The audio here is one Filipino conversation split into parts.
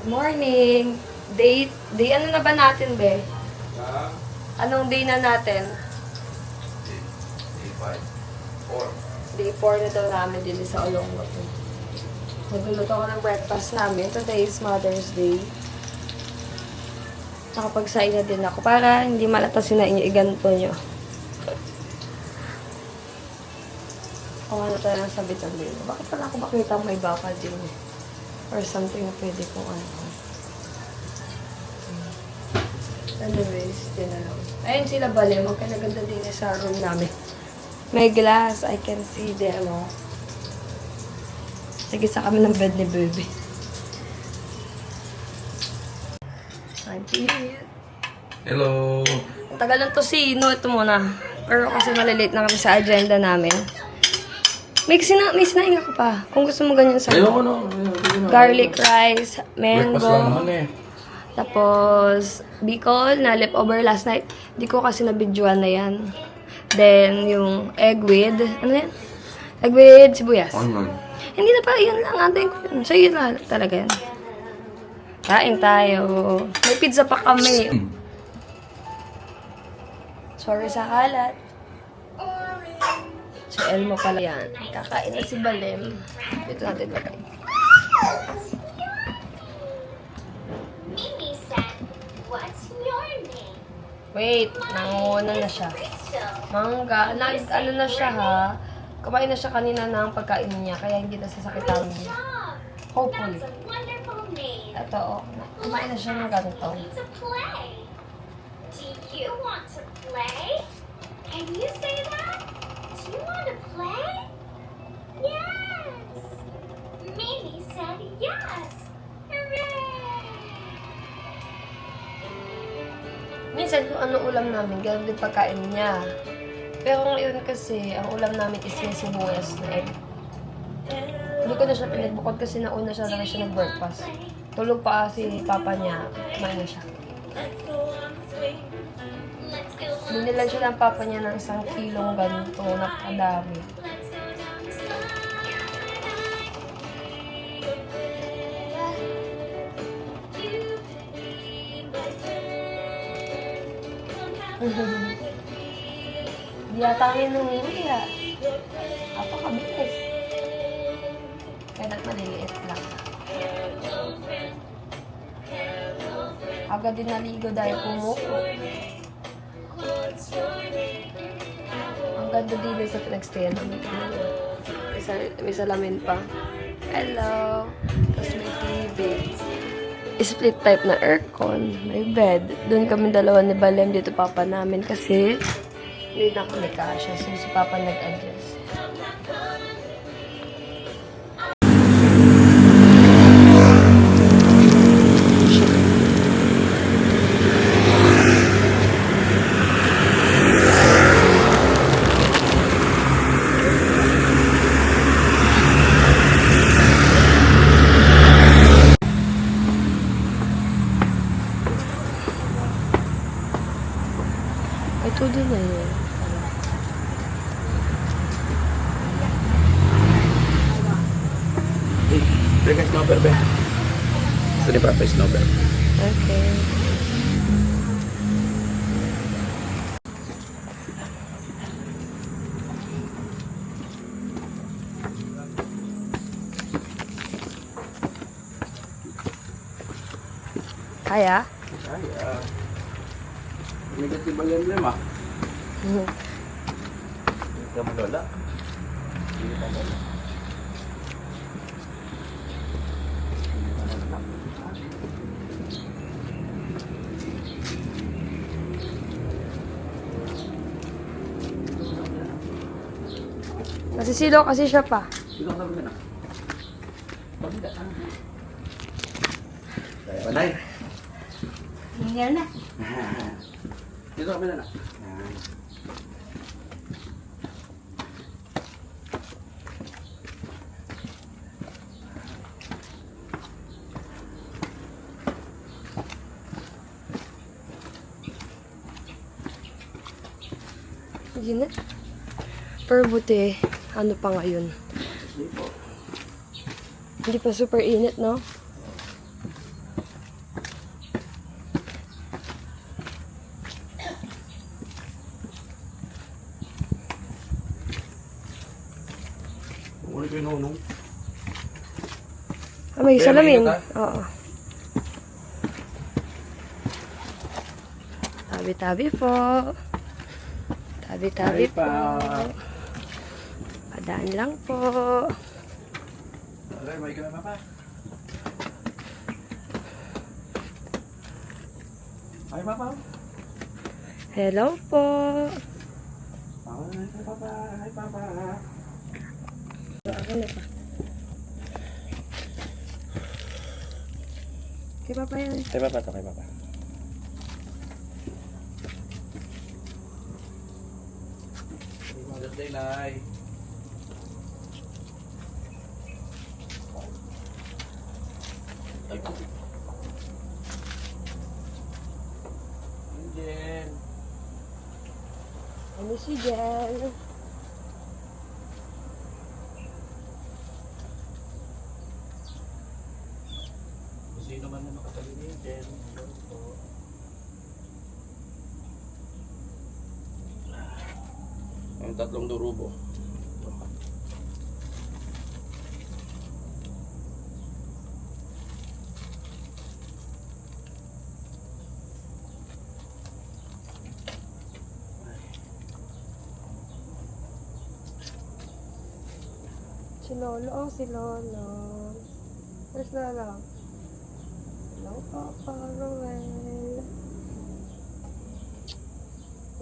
Good morning! Day ano na ba natin, be? Anong day na natin? Day 5. Day 4 na daw namin din sa Olongot. Nagluluto ko ng breakfast namin. Today is Mother's Day. Nakapagsain na din ako para hindi malata sinaigan po nyo. O ano tayo ng sabit ng dito? Bakit pala ako makita may bakal din? Or something na pwede kong ano. Anyways, din na lang. Ayun sila bali. Magkanaganda din sa room namin. May glass. I can see them. Oh. Sige, sa kami ng bed ni baby. Hello! Ang tagal ng tosino. Ito muna. Pero kasi malilate na kami sa agenda namin. May sinaing ako pa. Kung gusto mo ganyan sa Ayoko na. garlic rice, Breakfast lang naman mango. eh. Tapos, bicol na leftover last night. Di ko kasi nabidyoan na yan. Then, yung egg with, ano yan? Egg with sibuyas. Onion. Hindi na pa, yun lang. Antayin ko yun. So, yun lang talaga yan. Kain tayo. May pizza pa kami. Sorry sa kalat. Si Elmo pala yan. Kakain na si Balem. Dito natin lagay. Wait, nanguna na siya. Mangga, ano na siya ha. Kumain na siya kanina ng pagkain niya, kaya hindi na sasakitan niya. Hopefully. Ito, oh. Kumain na siya ng ganito. Do you want to play? Can you say that? Do you want to play? Yes! Mimi said yes! Hooray! Minsan kung ano ulam namin, gano'n din pagkain niya. Pero ngayon kasi, ang ulam namin is yung sibuyas na egg. Hindi ko na siya pinagbukod kasi nauna siya lang siya ng-breakfast. Tulog pa si papa niya, kumain na siya. Binilan siya ng papa niya ng 1 kilong ganito, nakadami. Di yata ang inuwi ha. Apakabilis. Kaya maliliit lang. Agad din naligo dahil pumupo. Ang ganda din sa pinagstayan namin. May salamin pa. Hello! Tapos may TV. Split type na aircon. May bed. Doon kami dalawa ni Balem dito papa namin kasi hindi na kami kasya. So si papa nag-adjust. Ito din na yun. Bring a snowball, be. Gusto ni Papa yung snowball. Okay. Kaya? Ay, negative ba yan, Lema? Hindi ka mo lola. Hindi ka lola. Nasisilaw kasi siya pa. Dito ka sabi ka na. Pagkita ka na. Panay. Hindi na. Dito kami na na. Yun na. Pero buti, ano pa ngayon? Hindi pa super init, no? Kunin ko yung nunong. May Kaya salamin. mainit, Oo. Tabi-tabi po. Tabi-tabi Hi, po. pa. Padaan lang po. Aray, may ka na pa. Hi, Papa. Hello po. Hi, Papa. Hi, Papa. Ako na pa. Kay Papa yan. Hi, Papa. Ito, kay Papa. Mother's Day, Nay. Ay, po. Angel. I miss you, Jen. Sino man na nakatabi ni Angel. Hello po. Ang tatlong durubo. Si Lolo. Oh, si Lolo. Where's Lolo? Hello, Papa Roel.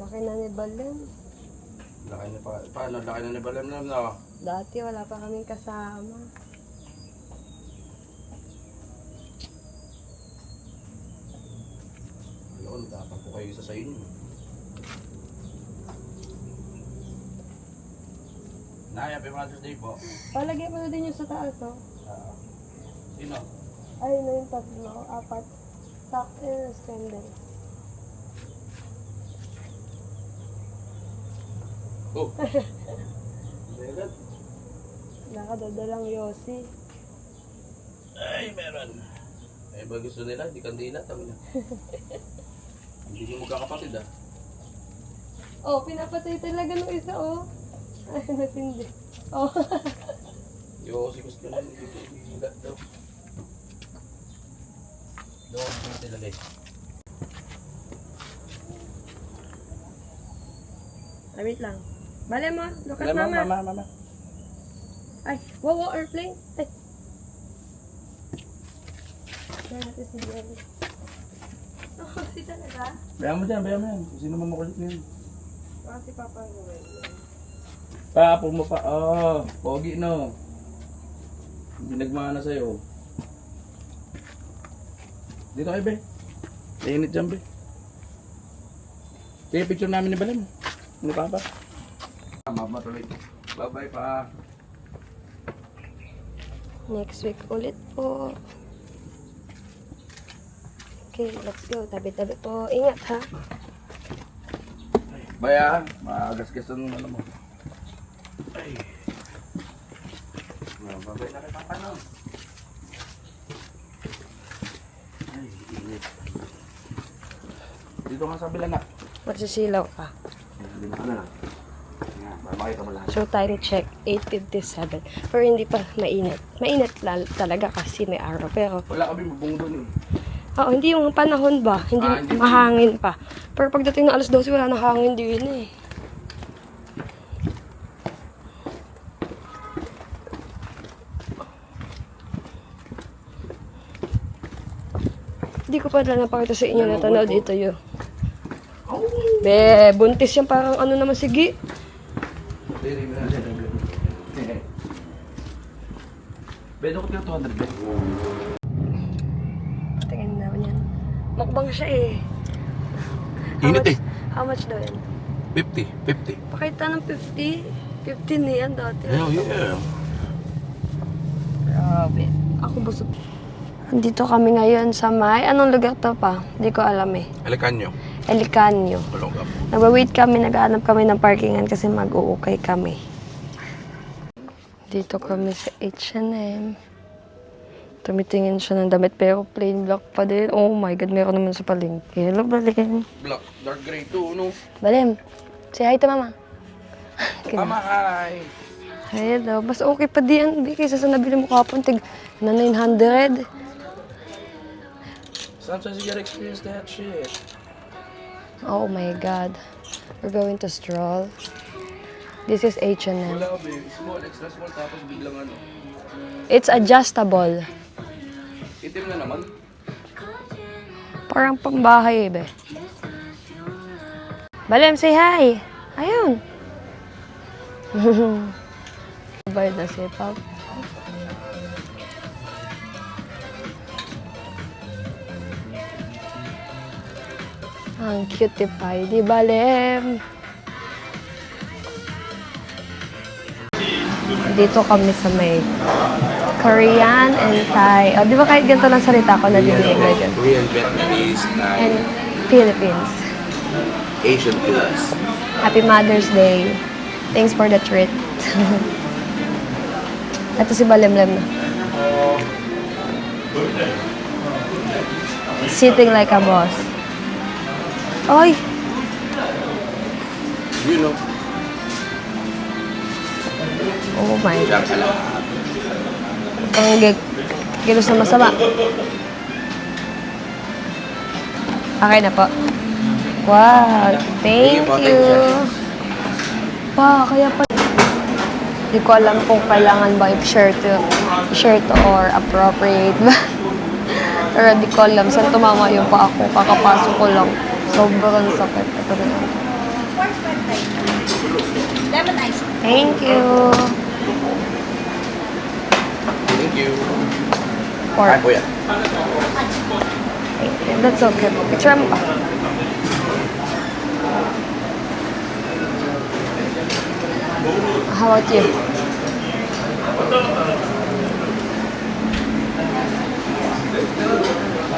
Laki na ni Balen. Laki na pa. Paano? Laki na ni Balam na, no? Dati wala pa kaming kasama. Alam, dapat po kayo isa sa inyo. Nay, happy Mother's Day po. Palagay mo na din yung sa taas, oh. Sino? Ay, na yung tatlo. Apat. Sakto yung scandal. Oh! Meron. Nakadadalang Yossi. Ay, meron. Eh, ba gusto nila? Di kandila. Tama na. Hindi nyo magkakapatid, ah. Oh, pinapatay talaga ng isa, oh. Ay, matindi. Oh. Yo, si gusto na. Hindi ko hihilat daw. Doon ko natin lagay. Ay, wait lang. Bale mo, look at Alam mo, mama. mama. Ay, wow, airplane. Ay. Kaya natin si Jerry. Oh, si talaga? Bayan mo dyan, bayan mo yan. Kung sino man makulit na yan. Baka si Papa Noel. Pa, mo pa. Oh, pogi no. Hindi nagmana sa'yo. Dito kayo, be. Init dyan, be. Kaya picture namin ni Balam. Ano ka ba? Mama tuloy. Bye-bye pa. Next week ulit po. Okay, let's go. Tabi-tabi po. Ingat, ha? Baya, maagas-gas ang ano mo. Ay. Bye-bye na kay Papa no. Ay, init. Dito nga sa bilan na. Magsisilaw ka. Hindi na ano na. Yan, makita mo lahat. So, time check, 8:57. Pero hindi pa mainit. Mainit talaga kasi may araw. Pero, Wala kami mabung doon eh. hindi yung panahon ba? Hindi Hindi. mahangin pa. Pero pagdating ng alas 12, wala nang hangin din eh. Hindi ko pa na napakita sa inyo na tanaw dito yun. Be, buntis yan parang ano naman sige. Diri mo na siya. Bedo ko tiyo 200 be. Tingnan naman yan. Mukbang siya eh. Init eh. How much daw yan? 50. Pakita ng 50. 15 na yan dati. Oh yeah. Grabe. Ako busog. Andito kami ngayon sa may... Anong lugar to pa? Hindi ko alam eh. Alikan nyo. Elicanio. Tulong ka po. Nagwa-wait kami, naghahanap kami ng parkingan kasi mag-uukay kami. Dito kami sa H&M. Tumitingin siya ng damit pero plain black pa din. Oh my God, meron naman sa palengke. Hello, Balen. Black, dark gray too, no? Balen, say hi to mama. Mama, hi! Hello. Mas okay pa diyan, Bi, kaysa sa nabili mo kapon, tig na 900. Sometimes you gotta experience that shit. Oh my God. We're going to stroll. This is H&M. Wala, babe. Small, extra small, tapos biglang ano. It's adjustable. Itim na naman. Parang pambahay, be. Balem, say hi! Ayun! Bayad na si Pop. Ang cutie-pie, di Balem? Dito kami sa may Korean and Thai. Oh, di ba kahit ganito lang salita ko, nadidinig na dyan? Korean, Vietnamese, Thai, And Philippines. Asian foods. Happy Mother's Day. Thanks for the treat. Ito si Balemlem na. Sitting like a boss. Oy! You know, Oh my God. diyan ka lang. Ang kilos na masama. Okay na po. Wow! Thank you! Pa, kaya pa... Hindi ko alam kung kailangan ba i-shirt or appropriate ba. Pero di ko alam saan tumama yung pa ako. Kakapasok ko lang. Sobrang sakit. Ito na yun. Lemon ice. Thank you! Thank you. Pork. Ay, kuya. Thank you. That's okay. Picture mo pa. How about you?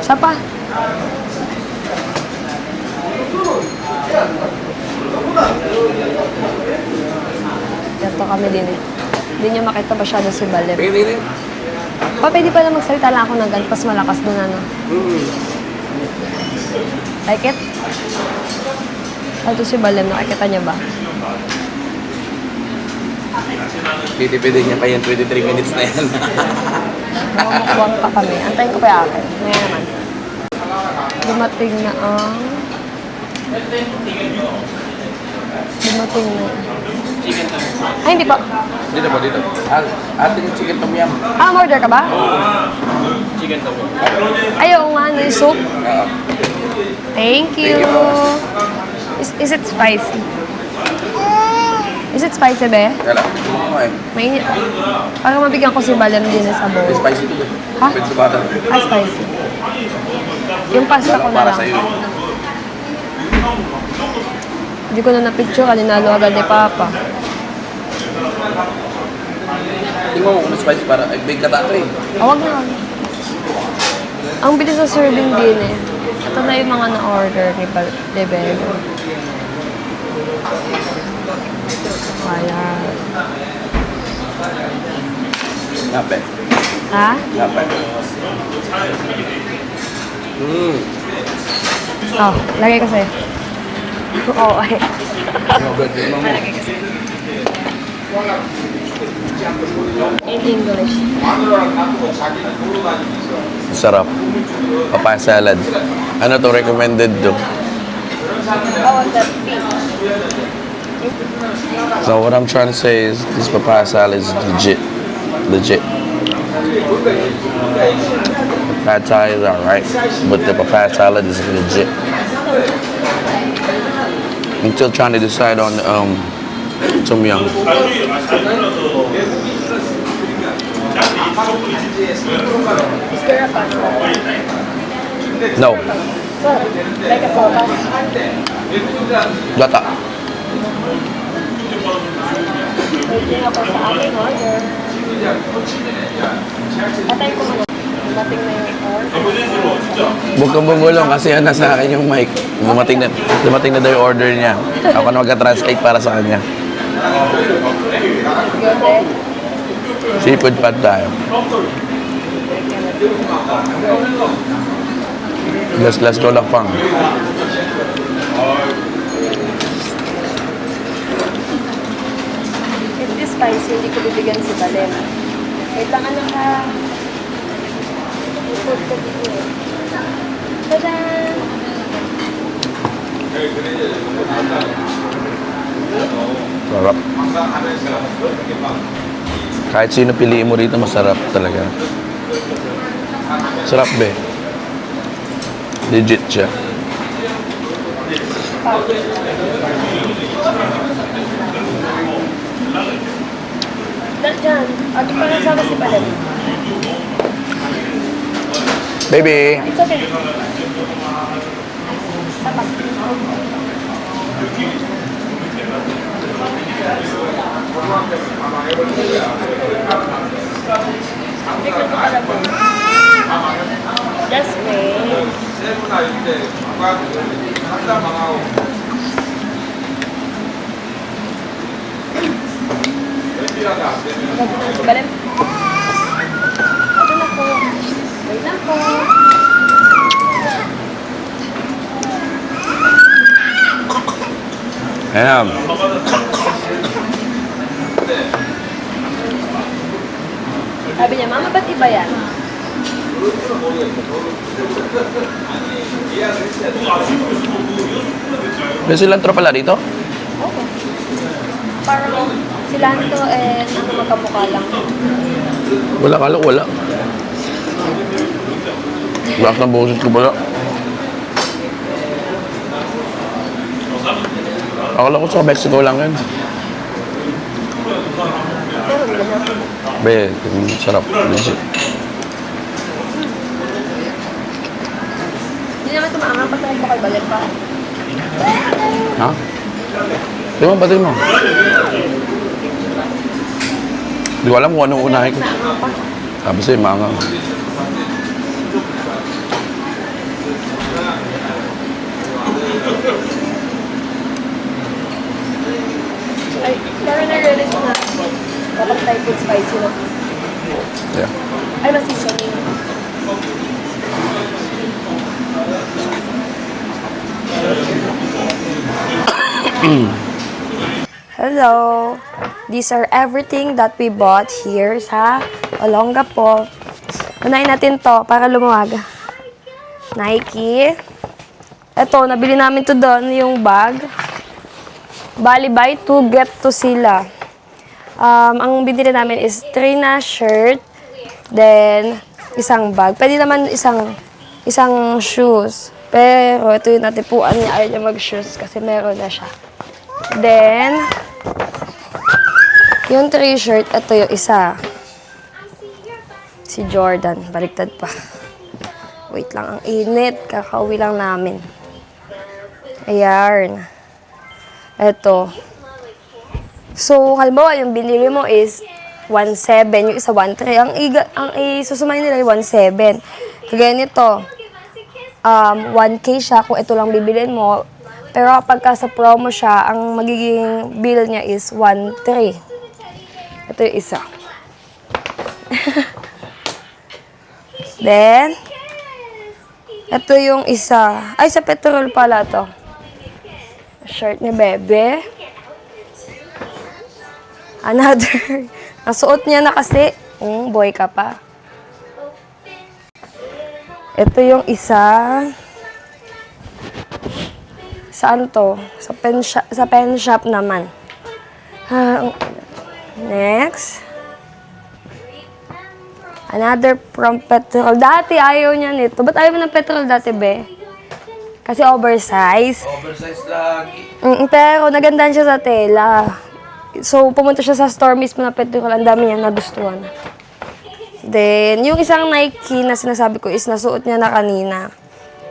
Isa pa. Dito kami din eh. Hindi niya makita masyado si Balem. Tingin, tingin. Pa, pwede pa na magsalita lang ako ng ganun, pas malakas doon ano. Like it? Ito si Balem, nakikita niya ba? Titipidin niya pa yan, 23 minutes na yan. Mamukbang pa kami. Antayin ko pa yung akin. Ngayon naman. Dumating na ang... Dumating na... Ay, hindi pa. Dito po, dito. Atin yung chicken tom yum. Ah, order ka ba? Chicken tom yum. Ayaw nga, ano yung soup. Thank you. Thank you, boss. Is it spicy? Is it spicy, be? Kala, ano eh. Mainit. Parang mabigyan ko si Balem din sa bowl. Spicy to ba? Ha? Pwede sa bata. Ah, spicy. Yung pasta ko na Para lang. sa'yo. Hindi ko na na-picture, kaninalo agad ni Papa. Tingnan mo kung may spicy para, ay, big katato eh. Awag na. Ang bilis sa serving din eh. Ito na yung mga na-order ni Bego. Wala. Nape. Ha? Nape. Oh, lagay ko sa'yo. Oo, ay. Ano ba? Tingnan mo. In English. Sarap. Papaya salad. Ano to recommended to? Oh, the beef. So what I'm trying to say is this papaya salad is legit. Legit. The pad thai is alright, but the papaya salad is legit. I'm still trying to decide on tom yum. Is there a pasta? No. So, like a soda? Gata. Waiting ako sa aking order. Patay ko muna. Dating na yung order. Huwag kang bumulong kasi yan nasa akin yung mic. Dumating na daw yung order niya. Ako na magka-translate para sa kanya. Good eh. Seafood pad tayo. Let's go lang pang. Is this spicy, hindi ko bibigyan si Balen. Wait lang, anak ha. Ikot ko dito eh. Tadaan! Sarap. Kahit sino piliin mo rito, masarap talaga. Sarap, be. Legit siya. Diyan, at parang sama si Balen. Baby! It's okay. Sapak. Tikman ko pala po. That's great. Si Balen. Ito na po. Wait lang po. Ayan. Sabi niya, Mama, ba't iba yan? May cilantro pala dito? Okay. Parang cilantro and ano magkamukha lang. Wala kala, wala. Lakas ng boses ko pala. Akala ko sa Mexico lang yan. Pero ganyan. Be, sarap. Legit. Hindi naman tumaangang pag nagbakal Balen pa. Ha? Di mo, patay mo. Di ko alam kung anong unahin ko. Naangang pa. Sabi sa'yo, maangang. Ay, parang na-realize ko na kapag type with spicy na. Yeah. Ay, mas-seasoning. Hello! These are everything that we bought here sa Olongapo. Unahin natin to para lumuwag. Nike. Ito, nabili namin to doon, yung bag. Bali, buy 2, get 2 sila. Ang binili namin is 3 na shirt, then isang bag. Pwede naman isang shoes. Pero ito yung natipuan niya, ayaw niya mag-shoes kasi meron na siya. Then, yung 3 shirt, ito yung isa. Si Jordan, baliktad pa. Wait lang, ang init. Kakauwi lang namin. Ayan. Ito. So, halimbawa, yung binili mo is 1.7, yung isa 1.3. Ang isusumay nila yung 1.7. Kagaya nito, 1K siya kung ito lang bibilin mo. Pero kapag sa promo siya, ang magiging bill niya is 1.3. Ito yung isa. Then, ito yung isa. Ay, sa petrol pala to. Shirt ni Bebe. Another. Nasuot niya na kasi. Boy ka pa. Ito yung isa. Saan to? Sa pen shop naman. Next. Another from petrol. Dati ayaw niya nito. Ba't ayaw mo ng petrol dati, be? Kasi oversize. Oversize lagi. Pero nagandahan siya sa tela. So, pumunta siya sa store mismo na petrol. Ang dami niya nagustuhan. Then, yung isang Nike na sinasabi ko is nasuot niya na kanina.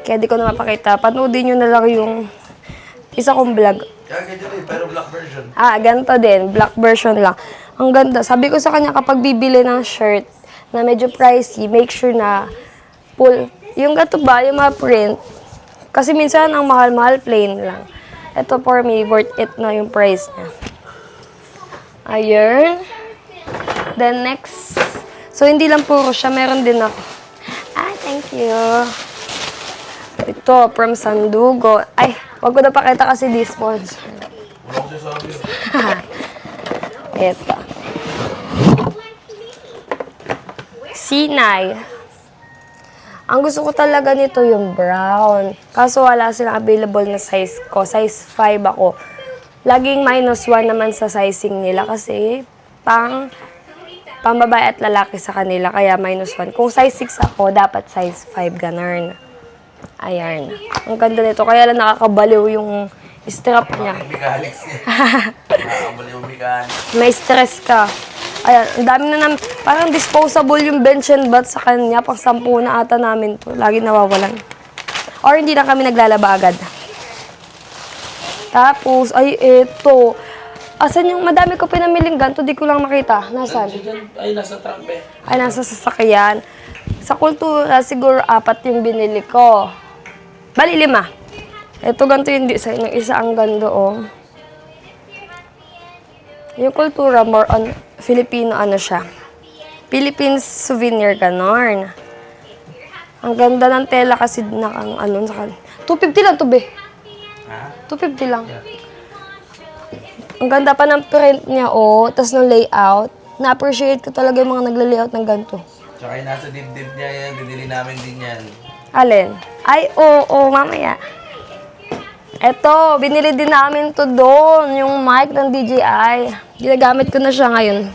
Kaya di ko na mapakita. Panoodin nyo na lang yung isa kong vlog. Kaya ganyan din, pero black version. Ganito din. Black version lang. Ang ganda. Sabi ko sa kanya, kapag bibili ng shirt na medyo pricey, make sure na full. Yung gato ba, yung mga print. Kasi minsan, ang mahal-mahal, plain lang. Ito for me, worth it na yung price niya. Ayun. Then next. So, hindi lang puro siya. Meron din ako. Thank you. Ito, from Sandugo. Ay, wag ko na pakita kasi di sponsor. Ito. Sinay. Ang gusto ko talaga nito yung brown. Kaso wala silang available na size ko. Size 5 ako. Laging -1 naman sa sizing nila kasi pang babae at lalaki sa kanila. Kaya -1. Kung size 6 ako, dapat size 5 ganun. Ayan. Ang ganda nito. Kaya lang nakakabaliw yung strap niya. Mechanics niya. Nakakabali yung mechanics. May stress ka. Ayan, ang dami na namin. Parang disposable yung bench and bat sa kanya. Pang 10 na ata namin to. Lagi nawawalan. Or hindi na kami naglalaba agad. Tapos, ay, eto. Asan yung madami ko pinamiling ganito? Di ko lang makita. Nasaan? Ay, nasa trunk eh. Ay, nasa sasakyan. Sa kultura, siguro 4 yung binili ko. Bali, 5. Ito, ganito yung design ng isa. Ang ganda, oh. Yung kultura, more on Filipino, ano siya. Philippines souvenir, ganon. Ang ganda ng tela kasi nakang, ano, sa 250 lang to, be. Ha? 250 lang. Ang ganda pa ng print niya, oh. Tapos ng layout. Na-appreciate ko talaga yung mga nagla-layout ng ganito. Tsaka yung nasa dibdib niya yan, bibili namin din yan. Alin? Ay, oo, mamaya. Eto, binili din namin to doon, yung mic ng DJI. Ginagamit ko na siya ngayon.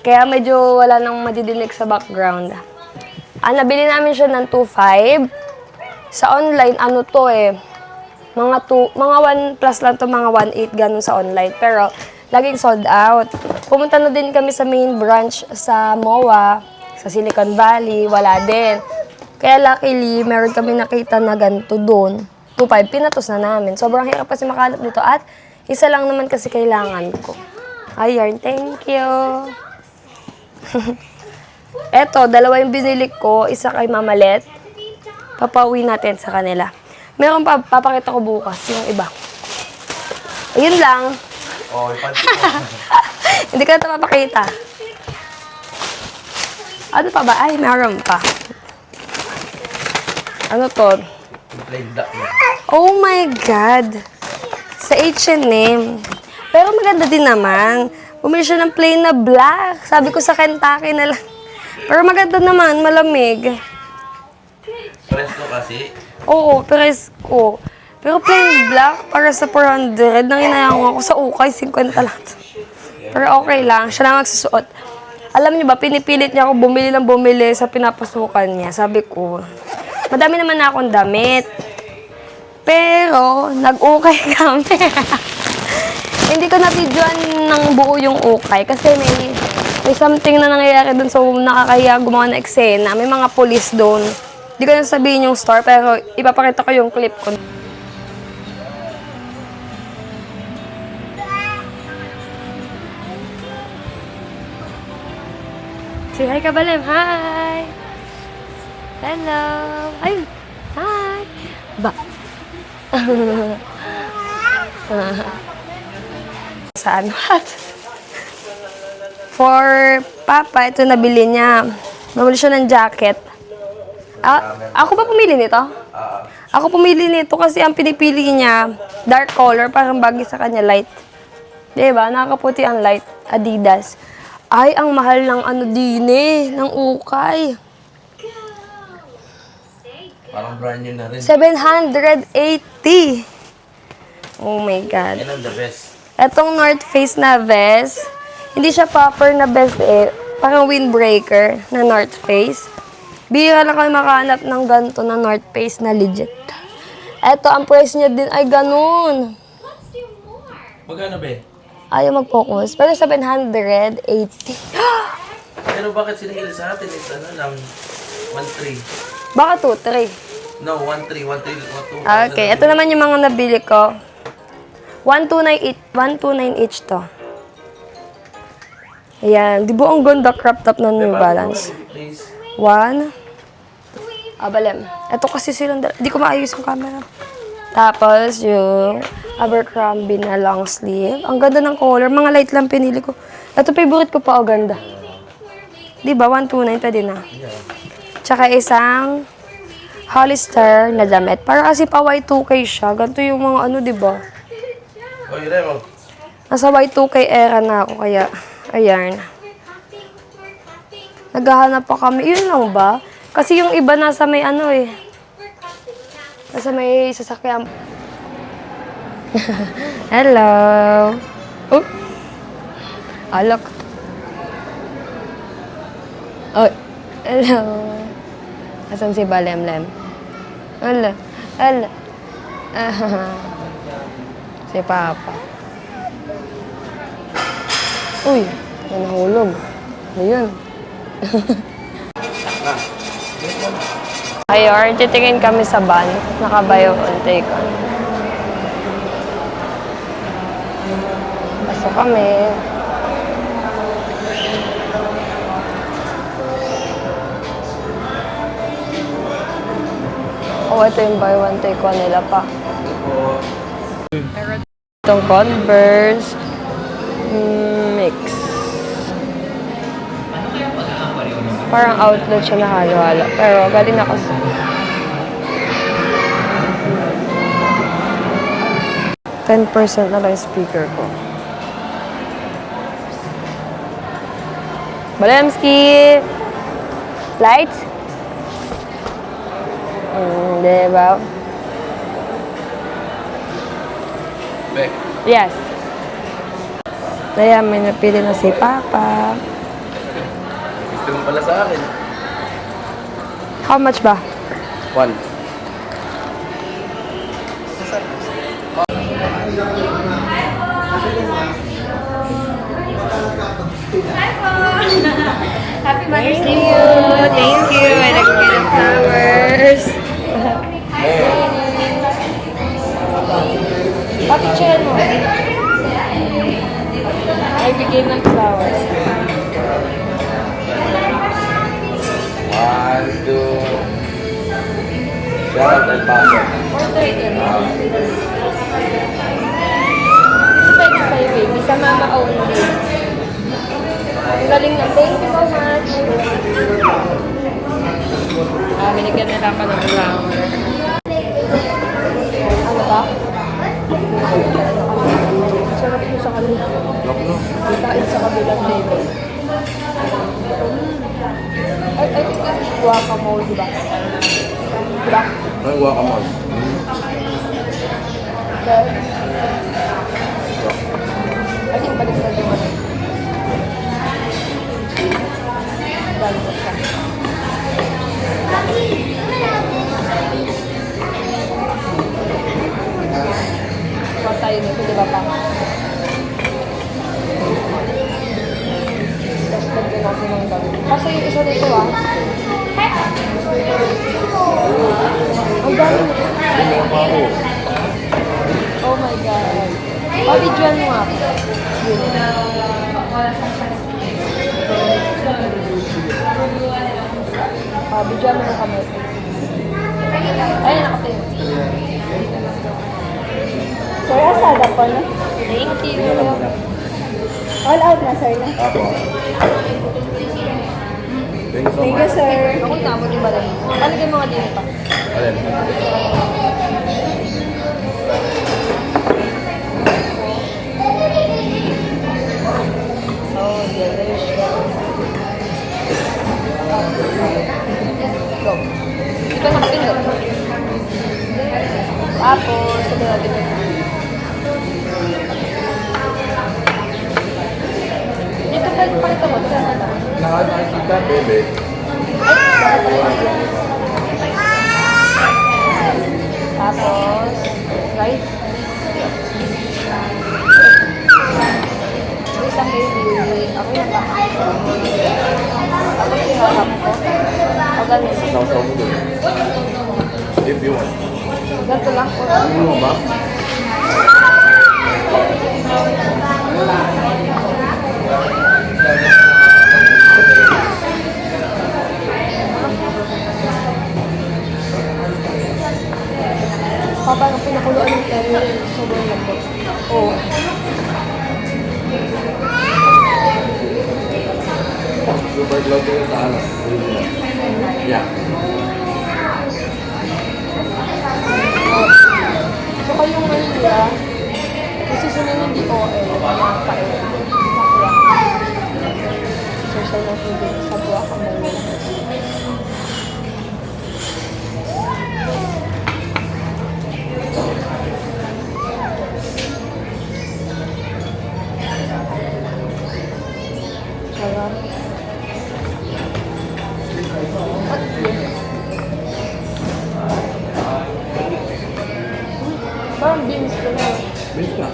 Kaya medyo wala nang madidinig sa background. Nabili namin siya ng 2.5. Sa online, ano to eh, mga 1 plus lang to, mga 1.8 ganun sa online. Pero, laging sold out. Pumunta na din kami sa main branch sa MOA, sa Silicon Valley, wala din. Kaya luckily, meron kami nakita na ganito doon. 2.5, pinatos na namin. Sobrang hirap kasi makahanap nito at isa lang naman kasi kailangan ko. Ayan, thank you. Eto, 2 yung binili ko. Isa kay Mamalet. Papauwi natin sa kanila. Meron pa, papakita ko bukas yung iba. Ayun lang. Oh, ipansin mo. Hindi ko na ito mapakita. Ano pa ba? Ay, meron pa. Ano to? Yung plain black niya. Oh my God! Sa H&M. Pero maganda din naman. Bumili siya ng plain na black. Sabi ko sa Kentucky na lang. Pero maganda naman, malamig. Presto kasi. Oo, presko. Pero plain black, para sa 400, nanginayang ako sa ukay, 50 lang. Pero okay lang, siya na magsusuot. Alam niyo ba, pinipilit niya ako bumili ng bumili sa pinapasukan niya. Sabi ko, madami naman na akong damit. Pero, nag-ukay kami. Hindi ko na-videoan ng buo yung ukay kasi may something na nangyayari dun, so nakakahiya gumawa ng eksena. May mga police doon. Hindi ko na sabihin yung store, pero ipapakita ko yung clip ko. Say hi ka, Balem. Hi! Hello! Ayun! Hi! Ba? Saan? What? For Papa, ito nabili niya. Nabili siya ng jacket. Ako ba pumili nito? Ako pumili nito kasi ang pinipili niya, dark color, parang bagay sa kanya, light. Diba? Nakakaputi ang light. Adidas. Ay, ang mahal ng ano din eh, ng ukay. Parang brand new na rin. 780. Oh my God. Yan ang the best. Etong North Face na vest, hindi siya proper na vest eh. Parang windbreaker na North Face. Bihira lang kami makahanap ng ganito na North Face na legit. Eto, ang price niya din ay ganun. Magkano ba? Ayaw mag-focus. Pero 780. Pero bakit sinigil sa atin? It's ano lang, 1.3. Baka 2-3. No, 1.3, 1.3, 1.2. Okay, ito naman yung mga nabili ko. 129 each to. Ayan. Di ba ang ganda crop top na New Balance? Please. 1. Balem. Ito kasi silang di ko maayos yung camera. Tapos yung Abercrombie na long sleeve. Ang ganda ng color. Mga light lang pinili ko. Ito favorite ko pa. O ganda. Di ba? 129 pwede na. Tsaka isang Hollister na damit. Para kasi pa Y2K siya. Ganito yung mga ano, di ba? Oy, Remo. Nasa Y2K era na ako. Kaya, ayan. Naghahanap pa kami. Yun lang ba? Kasi yung iba nasa may ano eh. Nasa may sasakyan. Hello. Oh. Alok. Oh. Hello. Asan si Balemlem? Hello. Hello. Si Papa. Uy, may nahulog. Ayun. Ayor, titingin kami sa van. Nakabuy on take on. Pasok kami. Oh, ito yung buy one take one nila pa. Itong Converse mix. Parang outlet siya na halo-halo. Pero galing na kasi. $10% na lang yung speaker ko. Balemski! Lights? Diba? Bek, Yes. Kaya may napili na si Papa. gusto mo pala sa akin. How much ba? 1. Happy Mother's Day! Thank you! I nag-get the flowers. Pati Chen mo. I bigay ng flowers. 1, 2. Shout and pasok. Order din. Ito pwede sa'yo, baby. Sa mama only. Ang galing na. Thank you so much. Binigyan nila pa ng flower. Ano ba? Sarap mo sa kanila. Kain sa kabilang table. I think that's guacamole, diba? Diba? Ay, guacamole. But, I think balik na yung ano. Dali ko siya. Patay nito, di ba pa? Tapos lagyan natin ng dami. Kasi yung isa dito Ang dami nito. Oh my God. Pabidyan mo ako. Pabidyan mo na kami. Ay, nakatayo. Sir, asada po, no? Thank you. All out na, sir, no? Apo. Thank you so Thank you, much. sir. Ako tama din ba lang? Palagay mga din pa. Alin? Oh, delicious. Go. Ito nakapindot. Tapos, sabi natin ito. Dito pa pakita mo. Nakakita, bebe. Tapos, rice. Isang baby. Ako yung bakit. Tapos ihahap ko. O ganun. Sausaw mo dun. If you want. Ganito lang. Ano mo ba? Papa, ang pinakuluan ng terry, sobrang lambot. Oo. Super glow ko sa alas. Yeah. Saka yung ano nila, kasi sunod hindi oil, mga pael. So, siya ng tubig sa buwak ang mga. Sarap. Parang beans ko na. Bilis ka.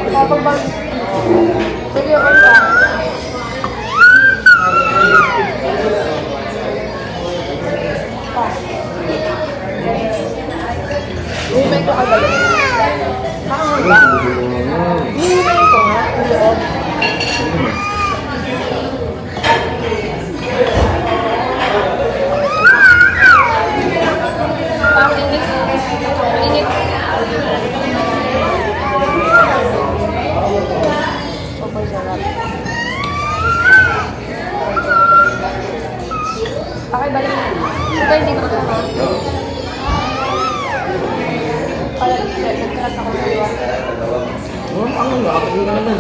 Kapag bang... Sige, okay ka. Hihimay ko agad. Saan ba? Hihimay ko nga. Hindi o. Parang init. Init. Sobrang sarap. Okay, balik na. Ito hindi ko kasama. Pala, nagkaras ako sa iwan. Ang lapit na naman.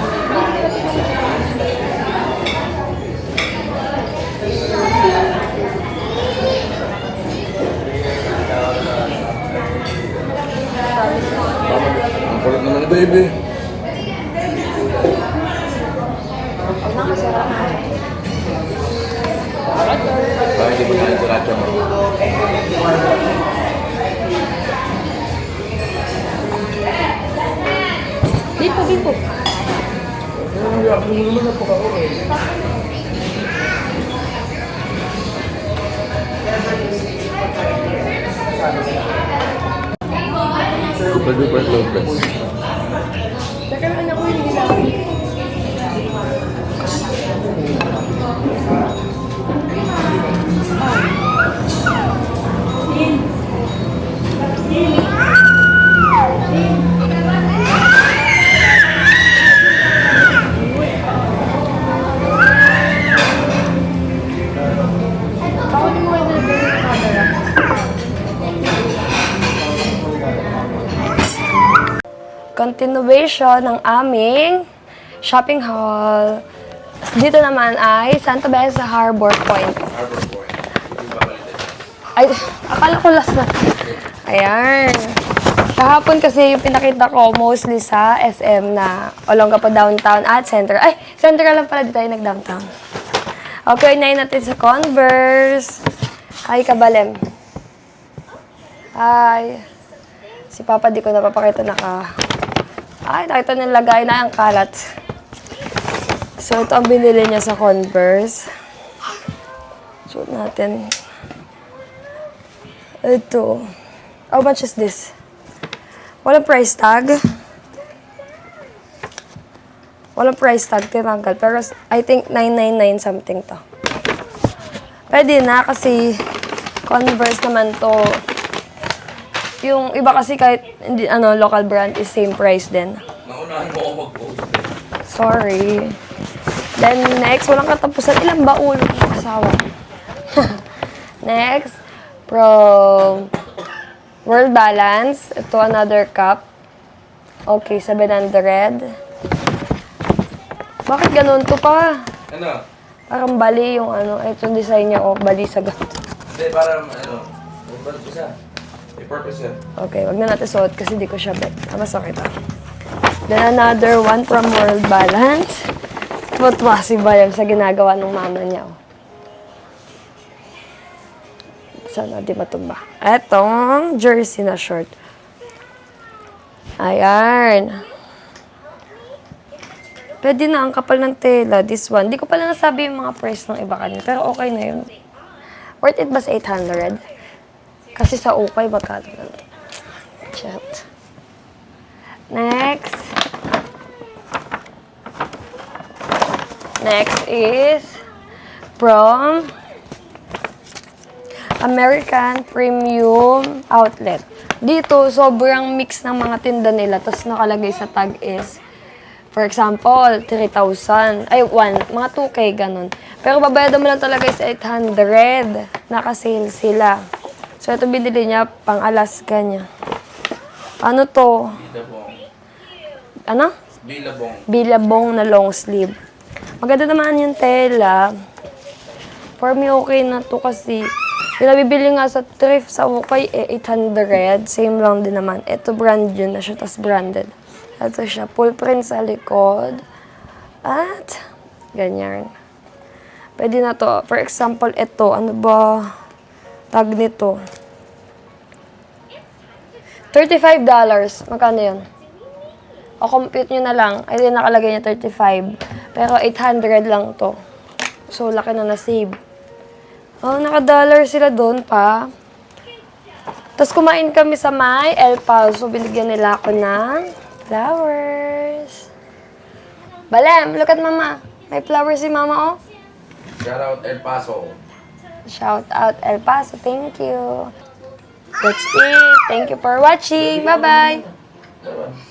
Ang kulit naman ni baby. Ang mga masarap. Bakit hindi mo tayo siracha mo? Bipo, bipo. Ang lapit mo naman na pagkakulit. Super duper close friends. Teka naman ako hindi lang. Ako hindi mo pwede na yung camera. Continuation ng aming shopping haul. Dito naman ay Santa Mesa Harbor Point. Harbor Point. Hindi ba balitin? Ay, akala ko last na. Ayan. Kahapon kasi yung pinakita ko mostly sa SM na Olongapo Downtown at Central. Ay, Central lang pala, di tayo nag-downtown. Okay, unahin natin sa Converse. Hi, Kabalem. Hi. Si Papa di ko napapakita Ay, nakita niya lagay na ang kalat. So, ito ang binili niya sa Converse. Suot natin. Ito. How much is this? Walang price tag. Walang price tag, tinanggal. Pero I think 999 something to. Pwede na kasi Converse naman to. Yung iba kasi kahit hindi, local brand is same price din. Naunahan mo ako mag-post. Sorry. Then next, walang katapusan. Ilang baul ng asawa. Next, from World Balance. Ito, another cup. Okay, 700. Bakit ganun to pa? Ano? Parang bali yung ito yung design niya. Bali sa ganito. Hindi, parang ba't isa? May purpose yan. Okay, wag na natin suot kasi di ko siya bet. Masakit Then another one from World Balance. Tuwa si Bayam sa ginagawa ng mama niya. Sana di matumba. Etong jersey na short. Ayan. Pwede na ang kapal ng tela. This one. Di ko pala nasabi yung mga price ng iba kanina. Pero okay na yun. Worth it ba sa 800? Kasi sa ukay, magkano na. Chat. Next. Next is from American Premium Outlet. Dito, sobrang mix ng mga tinda nila. Tapos nakalagay sa tag is, for example, 3,000. Ay, mga 2K, ganun. Pero babayadan mo lang talaga is 800. Naka-sale sila. So, ito binili niya, pang Alaska niya. Ano to? Dito po. Ano? Bilabong. Bilabong na long sleeve. Maganda naman yung tela. For me, okay na to kasi yung nabibili nga sa thrift sa Ukay, 800. Same lang din naman. Ito brand yun na siya, tas branded. Ito siya, full print sa likod. At, ganyan. Pwede na to. For example, ito. Ano ba tag nito? $35. Magkano yun? O compute nyo na lang. Ay, nakalagay niya 35. Pero 800 lang to. So, laki na na-save. Oh, naka-dollar sila doon pa. Tapos kumain kami sa may El Paso. Binigyan nila ako ng flowers. Balem, look at mama. May flowers si mama, oh. Shout out El Paso. Shout out El Paso. Thank you. That's it. Thank you for watching. Bye-bye. Bye-bye.